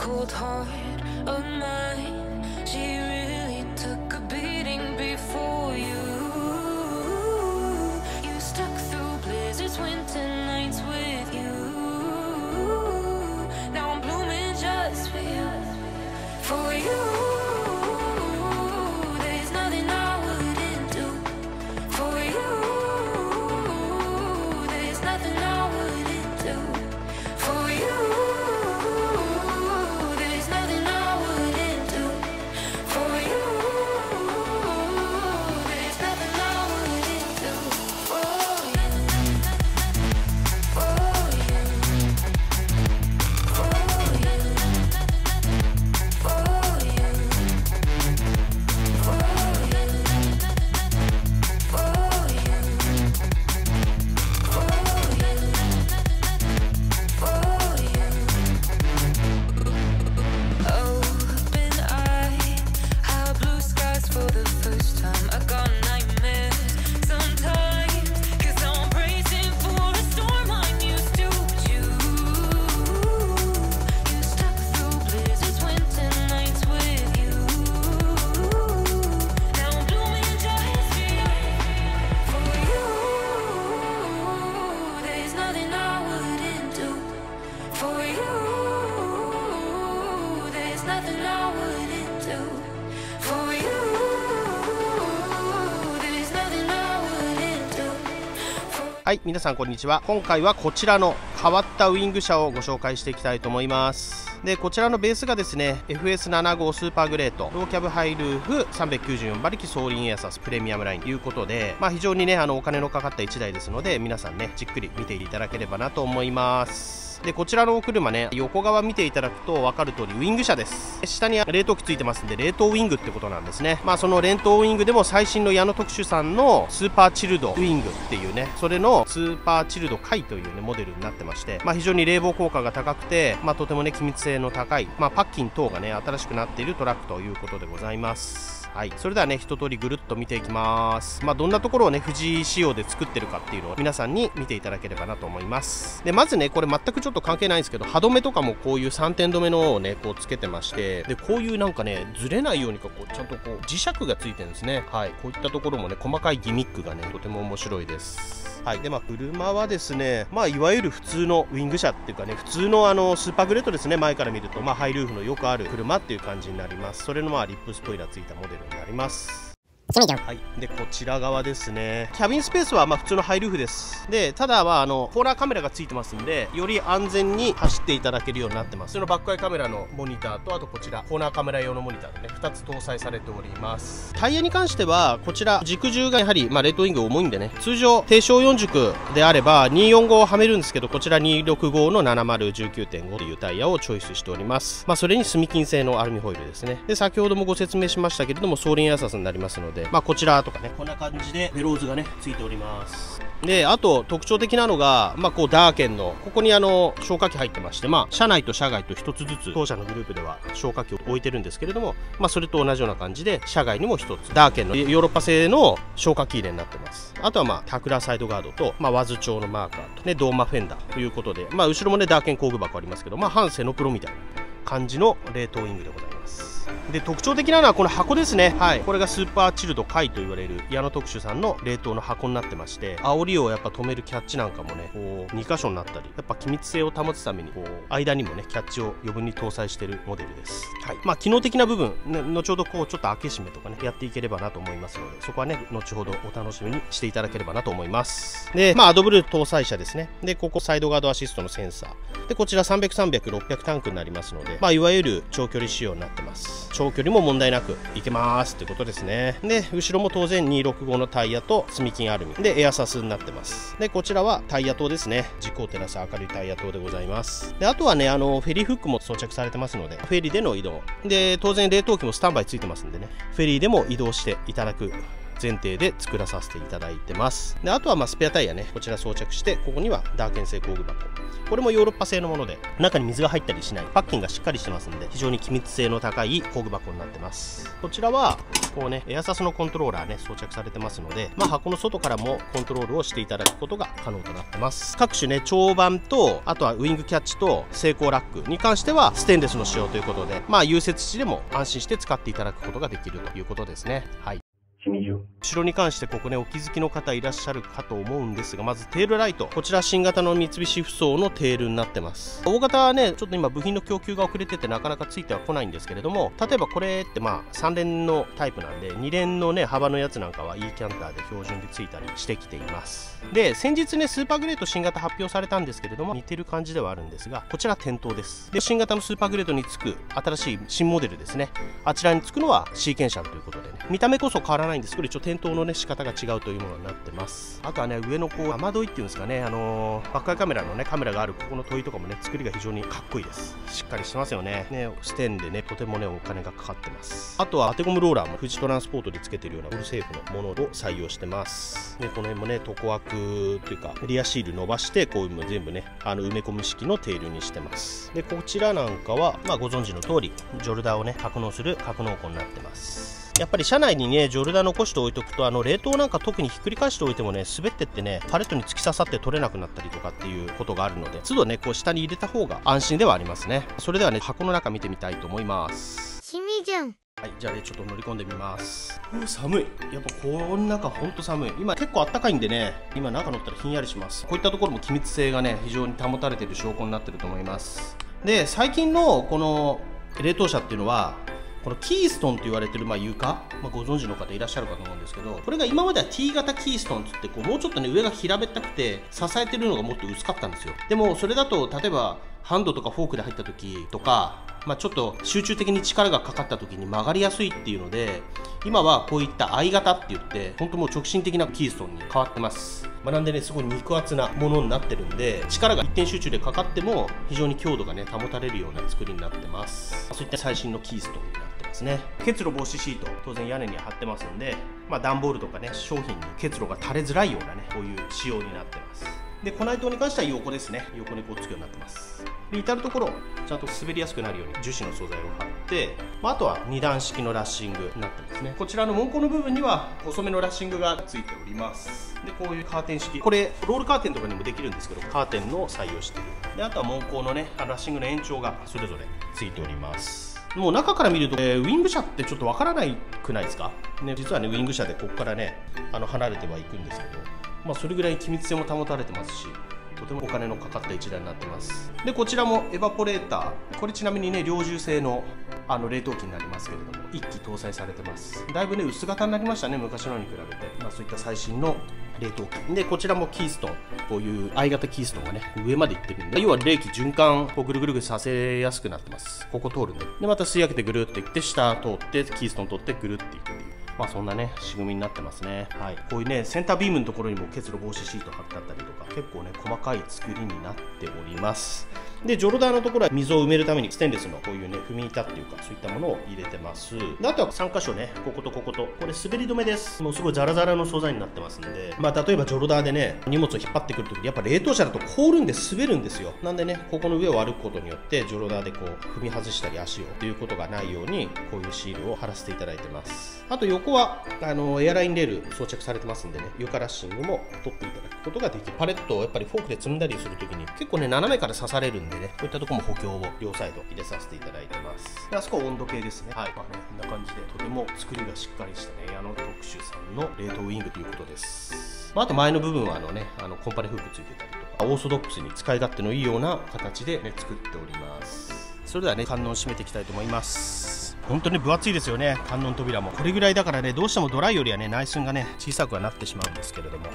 cold heart of mine. She really took a beating before you. You stuck through blizzards, winter nights with you. Now I'm blooming just for you. For you. There's nothing I wouldn't do. For you. There's nothing I wouldn't do. For you. There's nothing I wouldn't do. For you. There's nothing I wouldn't do. For you. For you. For you. For you.はい、皆さんこんにちは。今回はこちらの変わったウイング車をご紹介していきたいと思います。で、こちらのベースがですね FS75 スーパーグレートローキャブハイルーフ394馬力ソーリンエアサスプレミアムラインということで、非常にねお金のかかった1台ですので、皆さんねじっくり見ていただければなと思います。で、こちらのお車ね、横側見ていただくと分かる通りウイング車です。下に冷凍機ついてますんで、冷凍ウイングってことなんですね。その冷凍ウイングでも最新の矢野特殊さんのスーパーチルドウイングっていうね、それのスーパーチルドカイというねモデルになってまして、非常に冷房効果が高くて、とてもね機密性の高い、パッキン等がね新しくなっているトラックということでございます。はい、それではね一通りぐるっと見ていきます。どんなところをね富士仕様で作ってるかっていうのを皆さんに見ていただければなと思います。で、まずねこれ全くちょっと関係ないんですけど、歯止めとかもこういう3点止めのをねこうつけてまして、でこういうなんかねずれないようにかこうちゃんとこう磁石がついてるんですね。はい、こういったところもね細かいギミックがねとても面白いです。はい、で車はですねいわゆる普通のウイング車っていうかね、普通のスーパーグレートですね。前から見るとハイルーフのよくある車っていう感じになります。それのリップスポイラーついたモデルになります。はい、でこちら側ですね、キャビンスペースは普通のハイルーフです。でただコーナーカメラがついてますんで、より安全に走っていただけるようになってます。そのバックアイカメラのモニターと、あとこちらコーナーカメラ用のモニターでね2つ搭載されております。タイヤに関してはこちら軸重がやはりレッドウィング重いんでね、通常低床4軸であれば245をはめるんですけど、こちら265の 7019.5 というタイヤをチョイスしております。それに炭金製のアルミホイルですね。で先ほどもご説明しましたけれども、ソーリンエアサスになりますので、こちらとかねこんな感じでベローズがねついております。であと特徴的なのが、こうダーケンのここに消火器入ってまして、車内と車外と1つずつ当社のグループでは消火器を置いてるんですけれども、それと同じような感じで車外にも1つダーケンのヨーロッパ製の消火器入れになってます。あとはタクラーサイドガードと、ワズ調のマーカーとねドーマフェンダーということで、後ろもねダーケン工具箱ありますけど、反セノプロみたいな感じの冷凍ウイングでございます。で特徴的なのはこの箱ですね。はい、これがスーパーチルドカイと言われる矢野特殊さんの冷凍の箱になってまして、煽りをやっぱ止めるキャッチなんかもねこう2箇所になったり、やっぱ機密性を保つためにこう間にもねキャッチを余分に搭載しているモデルです。はい、機能的な部分、ね、後ほどこうちょっと開け閉めとかねやっていければなと思いますので、そこはね後ほどお楽しみにしていただければなと思います。でアドブルー搭載車ですね。でここサイドガードアシストのセンサーで、こちら300、300、600タンクになりますので、いわゆる長距離仕様になってます。長距離も問題なくいけますってことですね。で後ろも当然265のタイヤと炭金アルミでエアサスになってます。でこちらはタイヤ灯ですね。軸を照らす明るいタイヤ灯でございます。であとはねフェリーフックも装着されてますので、フェリーでの移動で当然冷凍機もスタンバイついてますんでね、フェリーでも移動していただく前提で作らさせていただいてます。であとはスペアタイヤね、こちら装着して、ここにはダーケン製工具箱、これもヨーロッパ製のもので中に水が入ったりしない、パッキンがしっかりしてますんで非常に気密性の高い工具箱になってます。こちらはこうね、エアサスのコントローラーね装着されてますので、箱の外からもコントロールをしていただくことが可能となってます。各種ね、長板とあとはウイングキャッチと成功ラックに関してはステンレスの使用ということで、融雪地でも安心して使っていただくことができるということですね。はい。後ろに関してここね、お気づきの方いらっしゃるかと思うんですが、まずテールライト、こちら新型の三菱ふそうのテールになってます。大型はねちょっと今部品の供給が遅れててなかなかついてはこないんですけれども、例えばこれって3連のタイプなんで、2連のね幅のやつなんかは E キャンターで標準でついたりしてきています。で先日ねスーパーグレード新型発表されたんですけれども、似てる感じではあるんですが、こちら店頭です。で新型のスーパーグレードにつく新しい新モデルですね、あちらにつくのはシーケンシャルということでね、見た目こそ変わらないんですけど、一応店頭のね仕方が違うというものになってます。あとはね、上のこう雨どいっていうんですかね、バックアイカメラのねカメラがあるここの問いとかもね、作りが非常にかっこいいです。しっかりしてますよね。ステンでねとてもねお金がかかってます。あとは当てゴムローラーも富士トランスポートでつけてるようなオールセーフのものを採用してます。でこの辺もね床枠というかリアシール伸ばして、こういうの全部ね埋め込む式のテールにしてます。でこちらなんかはご存知の通りジョルダーをね格納する格納庫になってます。やっぱり車内にねジョルダー残しておいておくと、冷凍なんか特にひっくり返しておいてもね滑ってってねパレットに突き刺さって取れなくなったりとかっていうことがあるので、都度ねこう下に入れた方が安心ではありますね。それではね箱の中見てみたいと思います。しみじゅん。はい、じゃあねちょっと乗り込んでみます。寒い。やっぱこの中ほんと寒い。今結構あったかいんでね、今中乗ったらひんやりします。こういったところも機密性がね非常に保たれている証拠になってると思います。で最近のこの冷凍車っていうのはこのキーストンと言われてる床、ご存知の方いらっしゃるかと思うんですけど、これが今までは T 型キーストンって言ってこうもうちょっとね上が平べったくて支えてるのがもっと薄かったんですよ。でもそれだと例えばハンドとかフォークで入った時とか、ちょっと集中的に力がかかった時に曲がりやすいっていうので、今はこういった I 型って言って本当もう直進的なキーストンに変わってます。なんでねすごい肉厚なものになってるんで、力が一点集中でかかっても非常に強度がね保たれるような作りになってます。そういった最新のキーストンになってますね。結露防止シート当然屋根に貼ってますんで、段ボールとかね商品に結露が垂れづらいようなねこういう仕様になってます。でコナイトに関しては横ですね、横にこうつくようになってます。で至る所ちゃんと滑りやすくなるように樹脂の素材を貼って、あとは2段式のラッシングになってますね。こちらの門戸の部分には細めのラッシングがついております。でこういうカーテン式、これロールカーテンとかにもできるんですけど、カーテンの採用している。であとは門戸のねラッシングの延長がそれぞれついております。もう中から見ると、ウイング車ってちょっとわからないくないですかね。実はねウイング車でここからね離れてはいくんですけど、それぐらい機密性も保たれてますし、とてもお金のかかった一台になってます。でこちらもエバポレーター、これちなみにね猟銃製の冷凍機になりますけれども、1機搭載されてます。だいぶね薄型になりましたね、昔のに比べて。そういった最新の冷凍機で、こちらもキーストン、こういう I 型キーストンがね上までいってるんで、要は冷気循環をぐるぐるさせやすくなってます。ここ通るんで、また吸い上げてぐるっていって、下通ってキーストン取ってぐるっていくっていう、そんなね仕組みになってますね。はい、こういうねセンタービームのところにも結露防止シート貼ってあったりとか、結構ね細かい作りになっております。でジョルダーのところは溝を埋めるためにステンレスのこういうね踏み板っていうか、そういったものを入れてます。であとは3箇所ね、こことここと、これ滑り止めです。もうすごいザラザラの素材になってますんで、例えばジョルダーでね荷物を引っ張ってくるときにやっぱ冷凍車だと凍るんで滑るんですよ。なんでねここの上を歩くことによってジョルダーでこう踏み外したり足をということがないように、こういうシールを貼らせていただいてます。あと横はエアラインレール装着されてますんでね、床ラッシングも取っていただくことができる。パレットをやっぱりフォークで積んだりするときに結構ね斜めから刺されるんでね、こういったところも補強を両サイド入れさせていただいてます。であそこは温度計ですね。はい、こんな感じでとても作りがしっかりしたね特殊さんの冷凍ウイングということです。あと前の部分はコンパネフックついてたりとか、オーソドックスに使い勝手のいいような形でね作っております。それではね観音閉めていきたいと思います。本当に分厚いですよね、観音扉も。これぐらいだからねどうしてもドライよりはね内寸がね小さくはなってしまうんですけれども、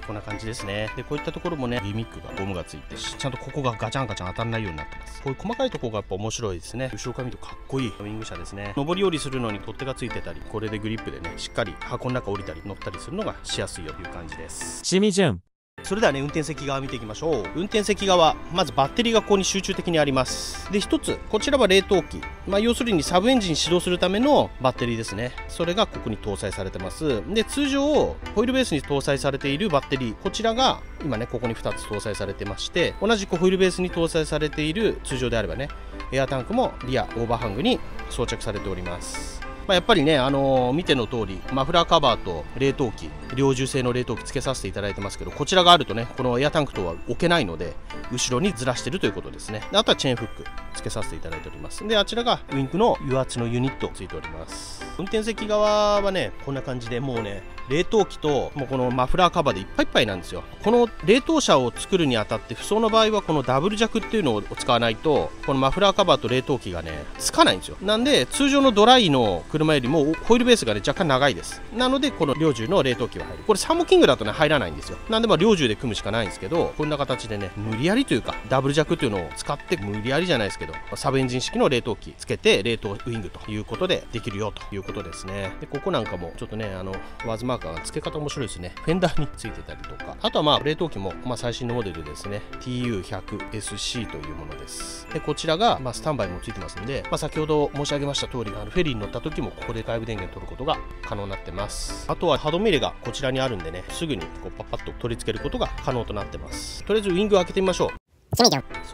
こんな感じですね。でこういったところもねギミックがゴムがついて、ちゃんとここがガチャンガチャン当たらないようになってます。こういう細かいところがやっぱ面白いですね。後ろから見るとかっこいいウイング車ですね。上り下りするのに取っ手がついてたり、これでグリップでねしっかり箱の中降りたり乗ったりするのがしやすいよという感じです。しみじゅん。それではね、運転席側見ていきましょう。運転席側、まずバッテリーがここに集中的にあります。で、一つ、こちらは冷凍機。要するにサブエンジン始動するためのバッテリーですね。それがここに搭載されてます。で、通常、ホイールベースに搭載されているバッテリー、こちらが、今ね、ここに2つ搭載されてまして、同じくホイールベースに搭載されている、通常であればね、エアタンクもリア、オーバーハングに装着されております。やっぱりね、見ての通り、マフラーカバーと冷凍機、両重製の冷凍機付けさせていただいてますけど、こちらがあるとね、このエアタンクとは置けないので、後ろにずらしてるということですね。あとはチェーンフック付けさせていただいております。で、あちらがウインクの油圧のユニットついております。運転席側はね、こんな感じでもうね、冷凍機ともうこのマフラーカバーでいっぱいいっぱいなんですよ。この冷凍車を作るにあたって不走の場合はこのダブル弱っていうのを使わないと、このマフラーカバーと冷凍機がねつかないんですよ。なんで通常のドライの車よりもホイールベースがね若干長いです。なのでこの両重の冷凍機は入る。これサーモキングだとね入らないんですよ。なんで両重で組むしかないんですけど、こんな形でね無理やりというかダブル弱っていうのを使って無理やりじゃないですけど、サブエンジン式の冷凍機つけて冷凍ウイングということでできるよということですね。でここなんかもちょっとねワーズマーカーが付け方面白いですね。フェンダーについてたりとか、あとは冷凍機も最新のモデルですね。 TU100SC というものです。でこちらがスタンバイもついてますんで、先ほど申し上げました通りフェリーに乗った時もここで外部電源取ることが可能になってます。あとは歯止め入れがこちらにあるんでね、すぐにパッパッと取り付けることが可能となってます。とりあえずウイングを開けてみましょう。それ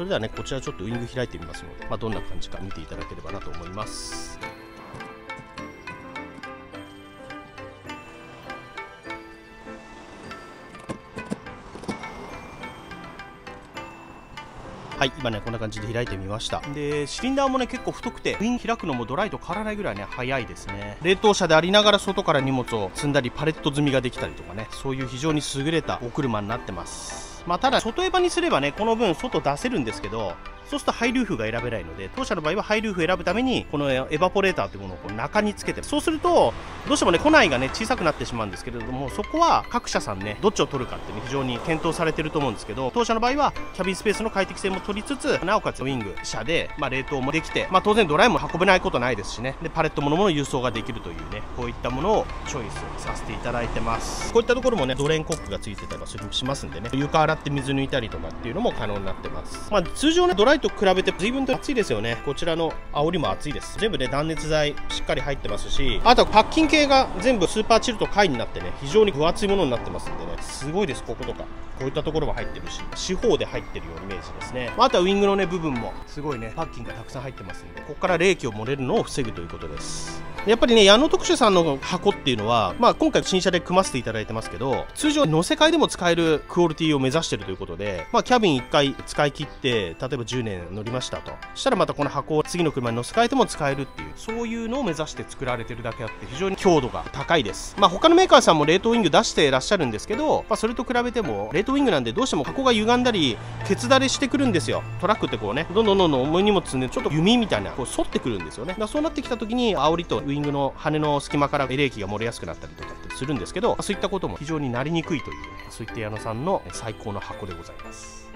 ではね、こちらちょっとウイング開いてみますので、どんな感じか見ていただければなと思います。はい、今ねこんな感じで開いてみました。でシリンダーもね結構太くて、ウイング開くのもドライと変わらないぐらいね早いですね。冷凍車でありながら外から荷物を積んだりパレット積みができたりとかね、そういう非常に優れたお車になってます。ただ外エバにすればねこの分外出せるんですけど、そうするとハイルーフが選べないので、当社の場合はハイルーフを選ぶためにこのエバポレーターというものを中につけて、そうするとどうしてもね庫内がね小さくなってしまうんですけれども、そこは各社さんねどっちを取るかってね非常に検討されてると思うんですけど、当社の場合はキャビンスペースの快適性も取りつつ、なおかつウイング車で冷凍もできて、当然ドライも運べないことないですしね、でパレットものも輸送ができるというね、こういったものをチョイスさせていただいてます。こういったところもねドレーンコックがついてたりしますんでね、床洗って水抜いたりとかっていうのも可能になってます。通常ねドライと比べて随分と熱いですよね。こちらの煽りも熱いです。全部ね断熱材しっかり入ってますし、あとはパッキン系が全部スーパーチルト貝になってね非常に分厚いものになってますんでね、すごいです。こことかこういったところも入ってるし、四方で入ってるようなイメージですね。あとはウイングのね部分もすごいねパッキンがたくさん入ってますんで、ここから冷気を漏れるのを防ぐということです。やっぱりね矢野特殊さんの箱っていうのは、今回新車で組ませていただいてますけど、通常乗せ替えでも使えるクオリティを目指しているということで、キャビン1回使い切って例えば10年乗りましたとしたら、またこの箱を次の車に乗せ替えても使えるっていう、そういうのを目指して作られてるだけあって非常に強度が高いです。他のメーカーさんも冷凍ウイング出していらっしゃるんですけど、それと比べても冷凍ウイングなんでどうしても箱が歪んだりケツだれしてくるんですよ。トラックってこうねどんどん重い荷物積んでちょっと弓みたいな反ってくるんですよね。そうなってきた時に煽りとウイングの羽の隙間から冷気が漏れやすくなったりとかってするんですけど、そういったことも非常になりにくいという、そういった矢野さんの最高の箱でございます。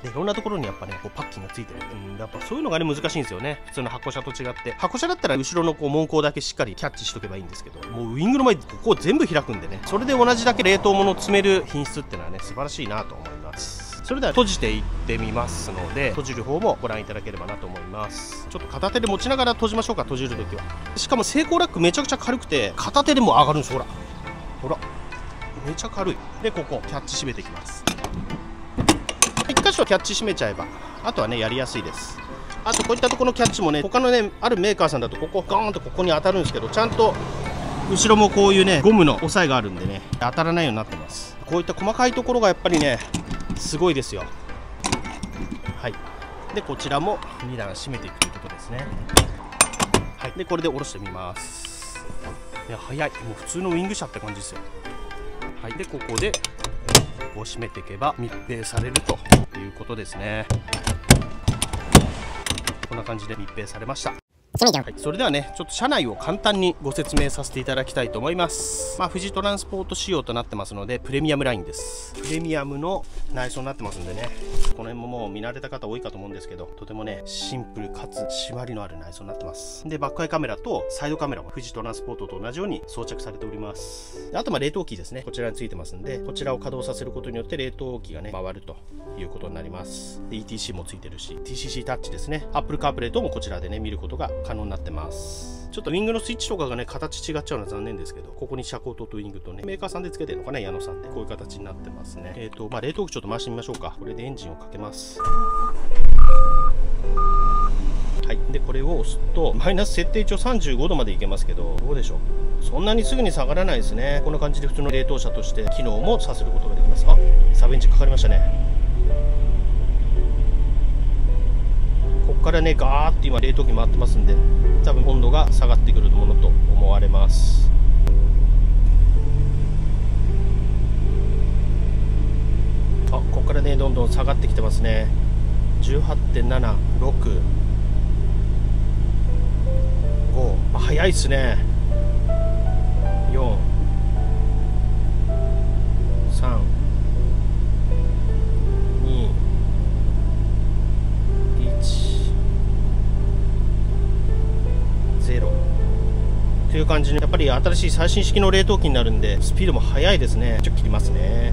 でいろんなところにやっぱねパッキンがついてるんで、やっぱそういうのがね難しいんですよね。普通の箱車と違って、箱車だったら後ろの門高だけしっかりキャッチしとけばいいんですけど、もうウイングの前ここを全部開くんでね、それで同じだけ冷凍物を詰める品質っていうのはね素晴らしいなと思います。それでは閉じていってみますので、閉じる方もご覧いただければなと思います。ちょっと片手で持ちながら閉じましょうか。閉じるときはしかもセイコーラックめちゃくちゃ軽くて片手でも上がるんですよ。ほらめちゃ軽い。でここキャッチ締めていきます。1箇所キャッチ締めちゃえばあとはねやりやすいです。あとこういったところのキャッチもね他のねあるメーカーさんだとここガーンとここに当たるんですけど、ちゃんと後ろもこういうねゴムの押さえがあるんでね当たらないようになってます。こういった細かいところがやっぱりねすごいですよ。はい、でこちらも2段締めていくということですね。はい、でこれで下ろしてみます。いや早い、もう普通のウイング車って感じですよ。はい、でここでこう締めていけば密閉されるということですね。こんな感じで密閉されました。はい、それではねちょっと車内を簡単にご説明させていただきたいと思います。富士トランスポート仕様となってますのでプレミアムラインです。プレミアムの内装になってますんでね、この辺ももう見慣れた方多いかと思うんですけど、とてもねシンプルかつ締まりのある内装になってます。でバックアイカメラとサイドカメラも富士トランスポートと同じように装着されております。であと冷凍機ですね、こちらについてますんで、こちらを稼働させることによって冷凍機がね回るということになります。で ETC もついてるし TCC タッチですね、Apple CarPlay ともこちらでね見ることが可能になってます。ちょっとウィングのスイッチとかがね形違っちゃうのは残念ですけど、ここに遮光灯とウィングとねメーカーさんでつけてるのかな、矢野さんでこういう形になってますね。冷凍機ちょっと回してみましょうか。これでエンジンをかけます。はい、でこれを押すとマイナス設定一応35度までいけますけど、どうでしょう、そんなにすぐに下がらないですね。こんな感じで普通の冷凍車として機能もさせることができます。あ、サブエンジンかかりましたね。ここからねガーッと今冷凍機回ってますんで、多分温度が下がってくるものと思われます。あ、ここからねどんどん下がってきてますね。 18.7、6、5、早いっすね。4、3、2、1、0という感じに、やっぱり新しい最新式の冷凍機になるんでスピードも速いですね。ちょっと切りますね。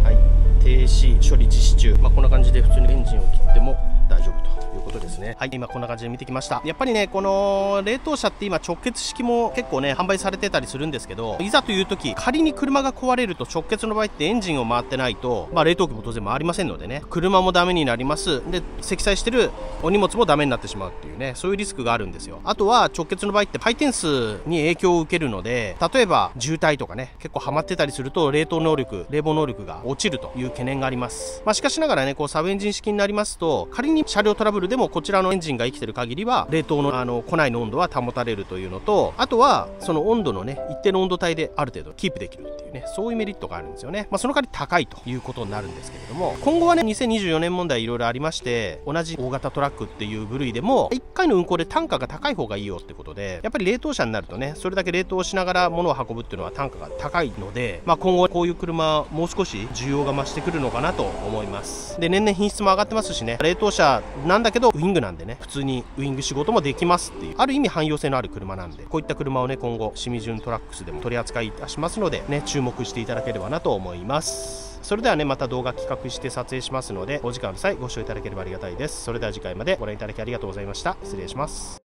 はい、停止処理実施中。こんな感じで普通にエンジンを切っても大丈夫ということですね。はい、今こんな感じで見てきました。やっぱりねこの冷凍車って今直結式も結構ね販売されてたりするんですけど、いざという時仮に車が壊れると直結の場合ってエンジンを回ってないと、冷凍機も当然回りませんのでね、車もダメになります。で積載してるお荷物もダメになってしまうっていうね、そういうリスクがあるんですよ。あとは直結の場合って回転数に影響を受けるので、例えば渋滞とかね結構ハマってたりすると冷房能力が落ちるという懸念があります。しかしながらねこうサブエンジン式になりますと、仮に車両トラブルでもこちらのエンジンが生きてる限りは冷凍の庫内の温度は保たれるというのと、あとはその温度のね一定の温度帯である程度キープできるっていうね、そういうメリットがあるんですよね。その代わり高いということになるんですけれども、今後はね2024年問題いろいろありまして、同じ大型トラックっていう部類でも1回の運行で単価が高い方がいいよってことで、やっぱり冷凍車になるとねそれだけ冷凍しながら物を運ぶっていうのは単価が高いので、今後こういう車もう少し需要が増してくるのかなと思います。で年々品質も上がってますしね、冷凍車なんだけどウィングなんでね普通にウィング仕事もできますっていう、ある意味汎用性のある車なんで、こういった車をね今後清水純トラックスでも取り扱いいたしますのでね、注目していただければなと思います。それではねまた動画企画して撮影しますので、お時間の際ご視聴いただければありがたいです。それでは次回までご覧いただきありがとうございました。失礼します。